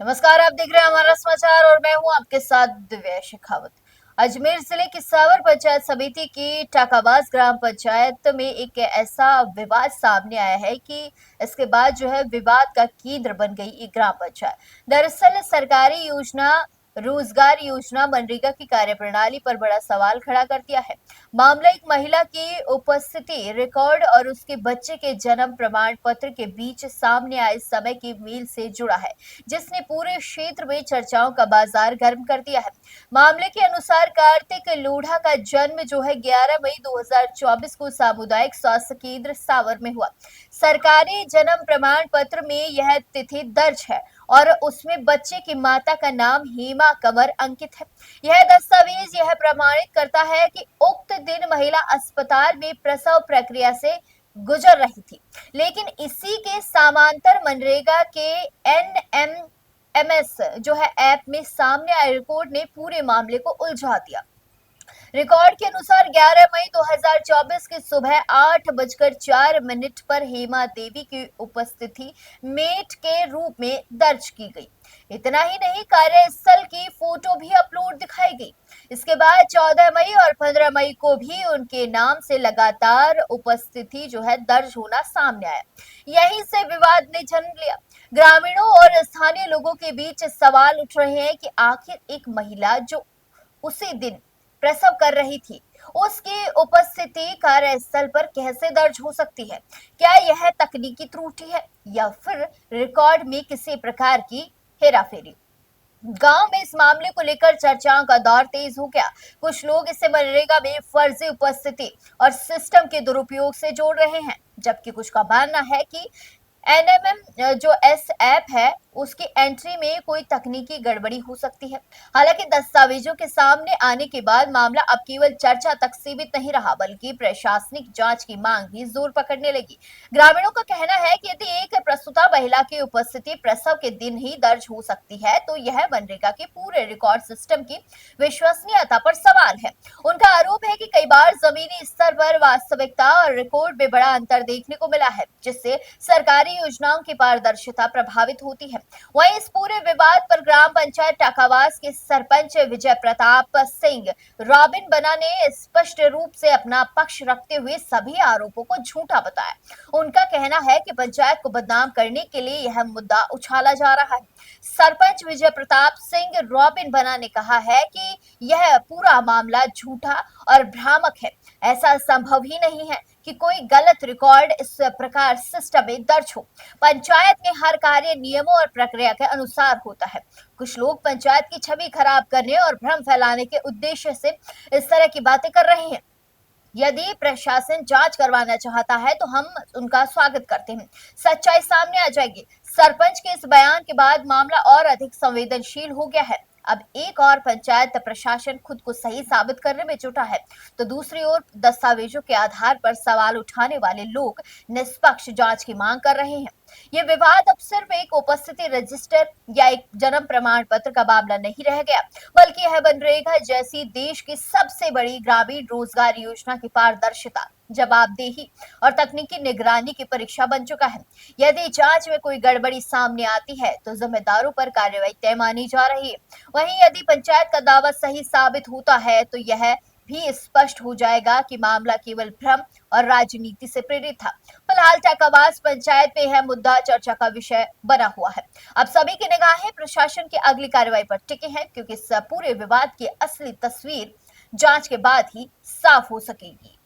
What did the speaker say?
नमस्कार, आप देख रहे हैं हमारा समाचार और मैं हूं आपके साथ दिव्या शेखावत। अजमेर जिले की सावर पंचायत समिति की टाकाबाज ग्राम पंचायत में एक ऐसा विवाद सामने आया है कि इसके बाद जो है विवाद का केंद्र बन गई ये ग्राम पंचायत। दरअसल सरकारी योजना रोजगार योजना मनरेगा की कार्यप्रणाली पर बड़ा सवाल खड़ा कर दिया है। मामला एक महिला की उपस्थिति रिकॉर्ड और उसके बच्चे के जन्म प्रमाण पत्र के बीच सामने आए समय की मील से जुड़ा है, जिसने पूरे क्षेत्र में चर्चाओं का बाजार गर्म कर दिया है। मामले के अनुसार कार्तिक लोढ़ा का जन्म जो है 11 मई 2024 को सामुदायिक स्वास्थ्य केंद्र सावर में हुआ। सरकारी जन्म प्रमाण पत्र में यह तिथि दर्ज है और उसमें बच्चे की माता का नाम हेमा कंवर अंकित है। यह दस्तावेज यह प्रमाणित करता है कि उक्त दिन महिला अस्पताल में प्रसव प्रक्रिया से गुजर रही थी, लेकिन इसी के समांतर मनरेगा के एनएमएमएस जो है ऐप में सामने आए रिकॉर्ड ने पूरे मामले को उलझा दिया। रिकॉर्ड के अनुसार 11 मई 2024 की सुबह 8:04 पर हेमा देवी की उपस्थिति मेट के रूप में दर्ज की गई। इतना ही नहीं, कार्यस्थल की फोटो भी अपलोड दिखाई गई। इसके बाद 14 मई और 15 मई को भी उनके नाम से लगातार उपस्थिति जो है दर्ज होना सामने आया। यहीं से विवाद ने जन्म लिया। ग्रामीणों और स्थानीय लोगों के बीच सवाल उठ रहे हैं कि आखिर एक महिला जो उसी दिन प्रसव कर रही थी, उसकी उपस्थिति कार्यस्थल पर कैसे दर्ज हो सकती है? क्या यह तकनीकी त्रुटि है या फिर रिकॉर्ड में किसी प्रकार की हेराफेरी? गांव में इस मामले को लेकर चर्चाओं का दौर तेज हो गया। कुछ लोग इसे मनरेगा में फर्जी उपस्थिति और सिस्टम के दुरुपयोग से जोड़ रहे हैं, जबकि कुछ का मानना है कि एनएमएम जो एस ऐप है उसकी एंट्री में कोई तकनीकी गड़बड़ी हो सकती है। हालांकि दस्तावेजों के सामने आने के बाद मामला अब केवल चर्चा तक सीमित नहीं रहा, बल्कि प्रशासनिक जांच की मांग भी जोर पकड़ने लगी। ग्रामीणों का कहना है कि यदि एक प्रसूता महिला की उपस्थिति प्रसव के दिन ही दर्ज हो सकती है, तो यह मनरेगा के पूरे रिकॉर्ड सिस्टम की विश्वसनीयता पर सवाल है। उनका आरोप है कि कई बार जमीनी स्तर पर वास्तविकता और रिकॉर्ड में बड़ा अंतर देखने को मिला है, जिससे सरकारी योजनाओं की पारदर्शिता प्रभावित होती है। वहीं इस पूरे विवाद पर ग्राम पंचायत टाकावास के सरपंच विजय प्रताप सिंह रॉबिन बना ने स्पष्ट रूप से अपना पक्ष रखते हुए सभी आरोपों को झूठा बताया। उनका कहना है कि पंचायत को बदनाम करने के लिए यह मुद्दा उछाला जा रहा है। सरपंच विजय प्रताप सिंह रॉबिन बना ने कहा है कि यह पूरा मामला झूठा और भ्रामक है। ऐसा संभव ही नहीं है कि कोई गलत रिकॉर्ड इस प्रकार सिस्टम में दर्ज हो। पंचायत में हर कार्य नियमों और प्रक्रिया के अनुसार होता है। कुछ लोग पंचायत की छवि खराब करने और भ्रम फैलाने के उद्देश्य से इस तरह की बातें कर रहे हैं। यदि प्रशासन जांच करवाना चाहता है तो हम उनका स्वागत करते हैं, सच्चाई सामने आ जाएगी। सरपंच के इस बयान के बाद मामला और अधिक संवेदनशील हो गया है। अब एक और पंचायत प्रशासन खुद को सही साबित करने में जुटा है, तो दूसरी ओर दस्तावेजों के आधार पर सवाल उठाने वाले लोग निष्पक्ष जांच की मांग कर रहे हैं। ये विवाद अब सिर्फ एक उपस्थिति रजिस्टर या एक जन्म प्रमाण पत्र का मामला नहीं रह गया, बल्कि यह मनरेगा जैसी देश की सबसे बड़ी ग्रामीण रोजगार योजना की पारदर्शिता, जवाबदेही और तकनीकी निगरानी की परीक्षा बन चुका है। यदि जांच में कोई गड़बड़ी सामने आती है तो जिम्मेदारों पर कार्रवाई तय मानी जा रही है। वहीं यदि पंचायत का दावा सही साबित होता है तो यह भी स्पष्ट हो जाएगा कि मामला केवल भ्रम और राजनीति से प्रेरित था। फिलहाल टाकावास पंचायत में यह मुद्दा चर्चा का विषय बना हुआ है। अब सभी की निगाहें प्रशासन की अगली कार्रवाई पर टिकी हैं, क्योंकि इस पूरे विवाद की असली तस्वीर जांच के बाद ही साफ हो सकेगी।